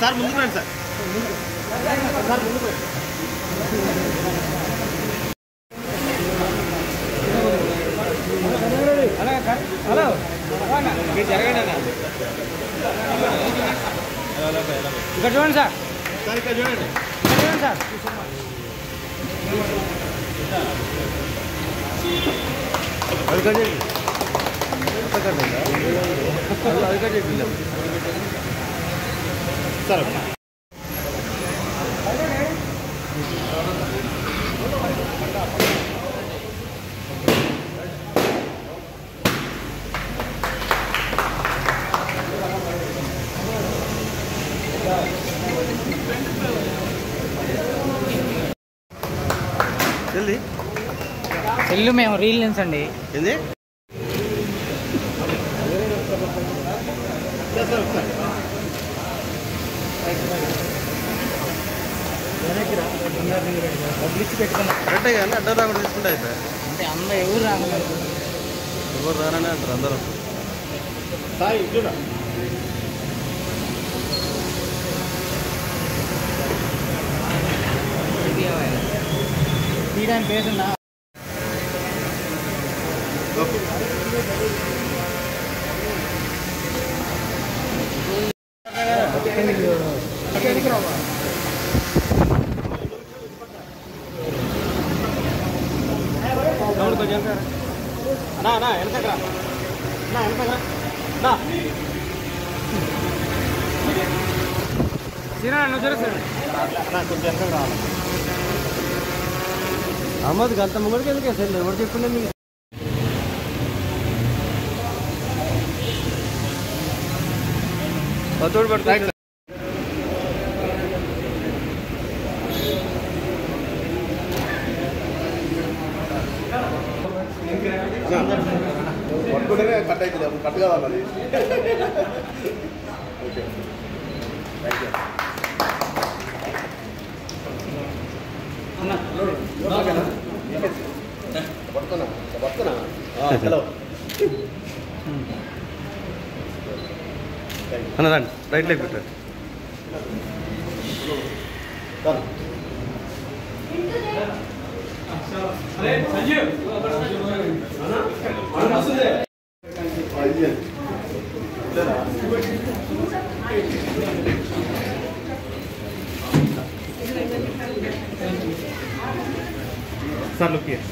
Sir ముందుకు రండి sir. Sir ముందుకు రండి. హలో మీరు జరగండి అన్న. ఇక్కడ చూడండి సార్. సార్ ఇక్కడ చూడండి. ఇక్కడ చూడండి సార్. అది కట్టండి. అది కట్టండి సార్. సెల్లు మేము రీల్ లెన్స్ అండి. ఏంది పబ్లిక్ పెట్టుకున్నా కరెక్టే కానీ అడ్డ రాకుండా తీసుకుంటే అయిపోయా. అంటే అందరూ ఎవరు రాగలరు, ఎవరు రారనే అంటారు అందరూ. తీయడానికి పేరున్నా అమ్మది గంట ముంగడికి ఎందుకు అసలు ఎవరు చెప్పిండే మీకు? తోడు పడుతుంది పట్టుకుంటేనే కట్ అవుతుంది, కట్ కావాలి అది. Okay thank you. హలో అన్నదండి రైట్ లెగ్ పెట్టండి. Sir look here.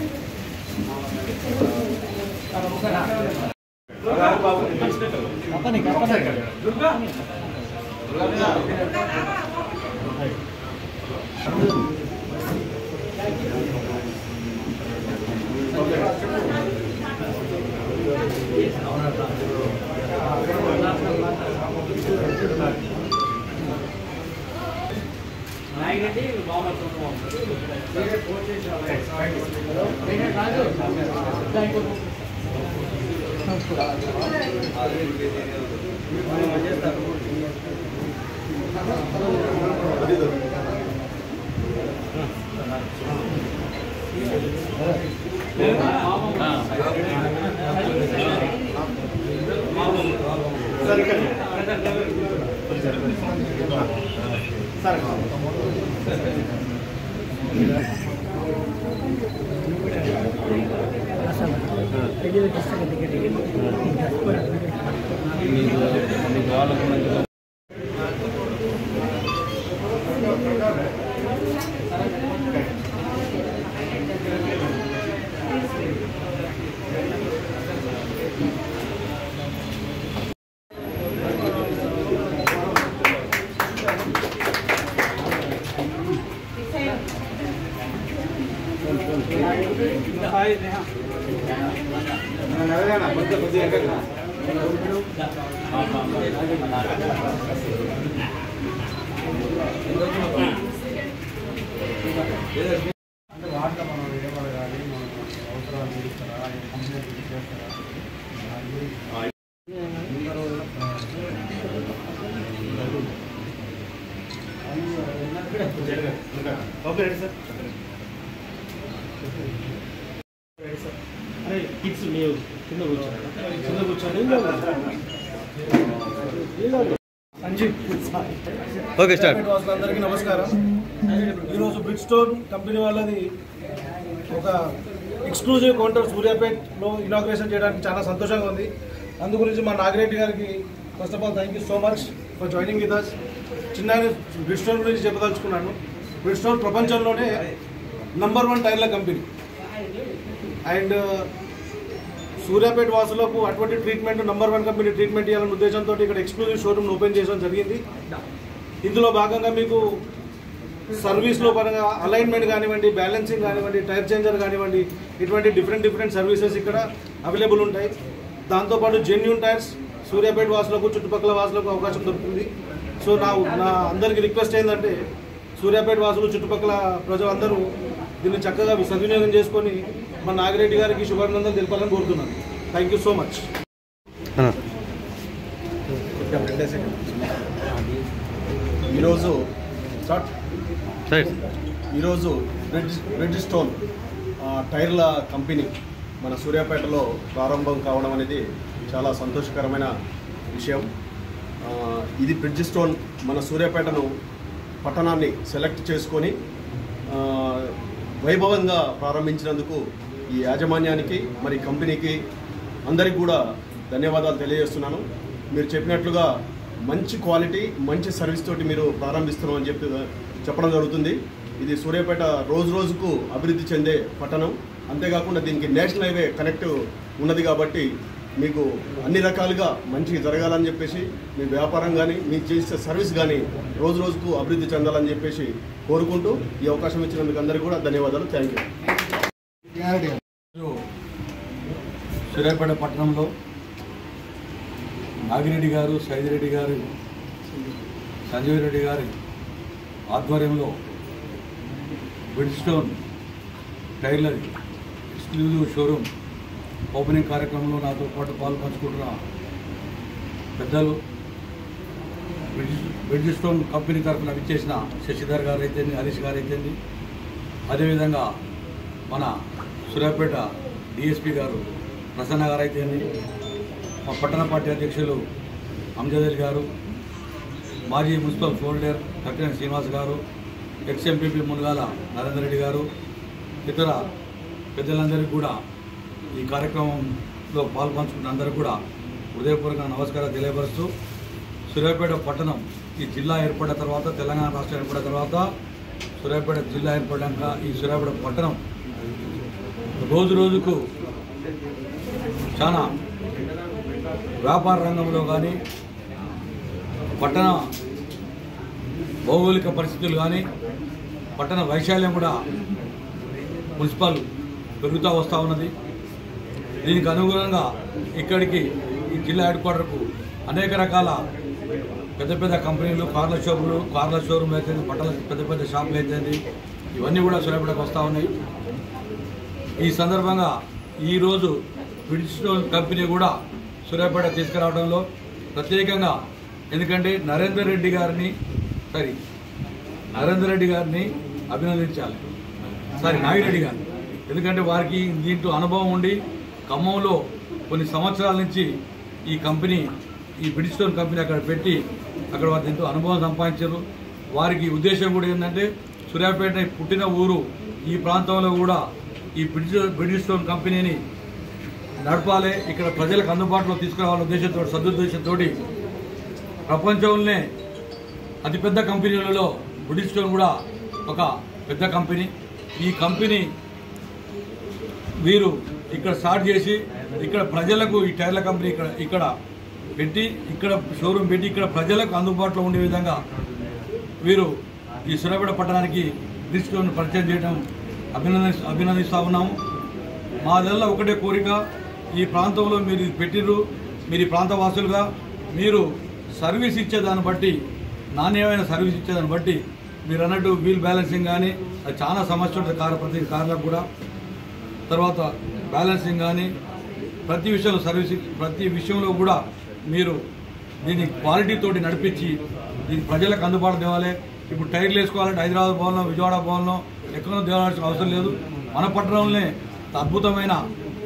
Okay ready sir. అరే కిడ్స్ మీరు కింద కూర్చోండి, కింద కూర్చోండి. Okay start. అందరికీ నమస్కారం. ఈరోజు బ్రిడ్జ్స్టోన్ కంపెనీ వాళ్ళది ఒక ఎక్స్క్లూజివ్ కౌంటర్ సూర్యాపేటలో ఇనాగ్రేషన్ చేయడానికి చాలా సంతోషంగా ఉంది. అందు గురించి మా నాగిరెడ్డి గారికి first of all thank you so much for joining with us. చిన్న బ్రిడ్జ్స్టోన్ గురించి చెప్పదలుచుకున్నాను. బ్రిడ్జ్స్టోన్ ప్రపంచంలోనే నంబర్ 1 టైర్ల కంపెనీ అండ్ సూర్యాపేట వాసులకు అటువంటి ట్రీట్మెంట్ నంబర్ 1 కంపెనీ ట్రీట్మెంట్ ఇవ్వాలనే ఉద్దేశంతో ఇక్కడ ఎక్స్క్లూజివ్ షోరూమ్ ఓపెన్ చేయడం జరిగింది. ఇందులో భాగంగా మీకు సర్వీస్లో పరంగా అలైన్మెంట్ కానివ్వండి, బ్యాలెన్సింగ్ కానివ్వండి, టైర్ చేంజర్ కానివ్వండి, ఇటువంటి డిఫరెంట్ సర్వీసెస్ ఇక్కడ అవైలబుల్ ఉంటాయి. దాంతోపాటు జెన్యూన్ టైర్స్ సూర్యాపేట వాసులకు చుట్టుపక్కల వాసులకు అవకాశం దొరుకుతుంది. సో నా అందరికీ రిక్వెస్ట్ ఏంటంటే సూర్యాపేట వాసులు చుట్టుపక్కల ప్రజలందరూ దీన్ని చక్కగా సద్వినియోగం చేసుకొని మా నాగిరెడ్డి గారికి శుభాభినందనలు తెలపాలని కోరుతున్నాను. Thank you so much. ఈరోజు బ్రిడ్జ్స్టోన్ టైర్ల కంపెనీ మన సూర్యాపేటలో ప్రారంభం కావడం అనేది చాలా సంతోషకరమైన విషయం. ఇది బ్రిడ్జ్స్టోన్ మన సూర్యాపేటను పట్టణాన్ని సెలెక్ట్ చేసుకొని వైభవంగా ప్రారంభించినందుకు ఈ యాజమాన్యానికి మరి కంపెనీకి అందరికీ కూడా ధన్యవాదాలు తెలియజేస్తున్నాను. మీరు చెప్పినట్లుగా మంచి క్వాలిటీ మంచి సర్వీస్ తోటి మీరు ప్రారంభిస్తున్నామని చెప్పడం జరుగుతుంది. ఇది సూర్యాపేట రోజుకు అభివృద్ధి చెందే పట్టణం. అంతేకాకుండా దీనికి నేషనల్ హైవే కనెక్ట్ ఉన్నది కాబట్టి మీకు అన్ని రకాలుగా మంచిగా జరగాలని చెప్పేసి మీ వ్యాపారం కానీ మీరు చేసే సర్వీస్ కానీ రోజుకు అభివృద్ధి చెందాలని చెప్పేసి కోరుకుంటూ ఈ అవకాశం ఇచ్చినందుకు అందరికీ కూడా ధన్యవాదాలు. Thank you. సూర్యాపేట పట్టణంలో నాగిరెడ్డి గారు, సైదిరెడ్డి గారు, సంజీవ్ రెడ్డి గారి ఆధ్వర్యంలో బ్రిడ్జ్స్టోన్ టైర్ల ఎక్స్క్లూజివ్ షోరూమ్ ఓపెనింగ్ కార్యక్రమంలో నాతో పాటు పాల్పంచుకుంటున్న పెద్దలు బ్రిడ్జ్స్టోన్ కంపెనీ తరఫున విచ్చేసిన శశిధర్ గారు అయితేంది, హరీష్ గారు అయితేంది, అదేవిధంగా మన సూర్యాపేట డిఎస్పీ గారు ప్రసన్న గారు అయితేంది, మా పట్టణ పార్టీ అధ్యక్షులు అంజద్ అలీ గారు, మాజీ మున్సిపల్ ఫోల్డర్ కక్కినేని శ్రీనివాస్ గారు, ఎక్స్ఎంపీపీ మునగాల నరేందర్ రెడ్డి గారు, ఇతర పెద్దలందరికీ కూడా ఈ కార్యక్రమంలో పాల్పంచుకున్న అందరూ కూడా హృదయపూర్వక నమస్కారాలు తెలియపరుస్తూ, సూర్యాపేట పట్టణం ఈ జిల్లా ఏర్పడిన తర్వాత, తెలంగాణ రాష్ట్రం ఏర్పడిన తర్వాత, సూర్యాపేట జిల్లా ఏర్పడ్డాక ఈ సూర్యాపేట పట్టణం రోజుకు చాలా వ్యాపార రంగంలో కానీ, పట్టణ భౌగోళిక పరిస్థితులు కానీ, పట్టణ వైశాల్యం కూడా మున్సిపల్ పెరుగుతూ వస్తూ ఉన్నది. దీనికి అనుగుణంగా ఇక్కడికి ఈ జిల్లా హెడ్ క్వార్టర్కు అనేక రకాల పెద్ద కంపెనీలు, కార్ల షోరూమ్ అయితే, బట్టల పెద్ద షాపులు అయితే, ఇవన్నీ కూడా సూర్యాపేటకు వస్తూ ఉన్నాయి. ఈ సందర్భంగా ఈరోజు బ్రిడ్జ్స్టోన్ కంపెనీ కూడా సూర్యాపేట తీసుకురావడంలో ప్రత్యేకంగా, ఎందుకంటే నరేందర్ రెడ్డి గారిని అభినందించాలి. నాగిరెడ్డి గారిని, ఎందుకంటే వారికి దీంట్లో అనుభవం ఉండి ఖమ్మంలో కొన్ని సంవత్సరాల నుంచి ఈ కంపెనీ, ఈ బ్రిడ్జ్స్టోన్ కంపెనీ అక్కడ పెట్టి అక్కడ వారు దీంతో అనుభవం సంపాదించారు. వారికి ఉద్దేశం కూడా ఏంటంటే సూర్యాపేట పుట్టిన ఊరు, ఈ ప్రాంతంలో కూడా ఈ బ్రిడ్జ్స్టోన్ కంపెనీని నడపాలి, ఇక్కడ ప్రజలకు అందుబాటులో తీసుకురావాలనే ఉద్దేశంతో, సదుద్దేశంతో ప్రపంచంలోనే అతిపెద్ద కంపెనీలలో బ్రిడ్జ్స్టోన్ కూడా ఒక పెద్ద కంపెనీ. ఈ కంపెనీ వీరు ఇక్కడ స్టార్ట్ చేసి ఇక్కడ ప్రజలకు ఈ టైర్ల కంపెనీ ఇక్కడ పెట్టి, ఇక్కడ షోరూమ్ పెట్టి ఇక్కడ ప్రజలకు అందుబాటులో ఉండే విధంగా వీరు ఈ సూర్యాపేట పట్టణానికి బ్రిడ్జ్స్టోన్ పరిచయం చేయడం అభినందిస్తూ ఉన్నాము. మాదల్లా ఒకటే కోరిక, ఈ ప్రాంతంలో మీరు పెట్టిర్రు, మీరు ఈ ప్రాంత వాసులుగా మీరు సర్వీస్ ఇచ్చేదాన్ని బట్టి, నాణ్యమైన సర్వీస్ ఇచ్చేదాన్ని బట్టి మీరు అన్నట్టు వీల్ బ్యాలెన్సింగ్ కానీ అది చాలా సమస్య ఉంటుంది ప్రతి కార్లకు కూడా. తర్వాత బ్యాలెన్సింగ్ కానీ ప్రతి విషయంలో సర్వీసింగ్, ప్రతి విషయంలో కూడా మీరు దీన్ని క్వాలిటీతోటి నడిపించి దీన్ని ప్రజలకు అందుబాటు తేవాలి. ఇప్పుడు టైర్లు వేసుకోవాలంటే హైదరాబాద్ భవన్లో, విజయవాడ భవన్లో ఎక్కడో తేవాల్సిన అవసరం లేదు. మన పట్టణంలోనే అద్భుతమైన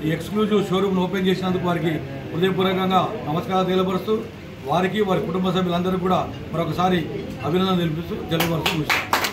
ఈ ఎక్స్క్లూజివ్ షోరూమ్ను ఓపెన్ చేసినందుకు వారికి హృదయపూర్వకంగా నమస్కారాలు తెలియపరుస్తూ, వారికి వారి కుటుంబ సభ్యులందరికీ కూడా మరొకసారి అభినందనలు తెలియవలసిన విషయం.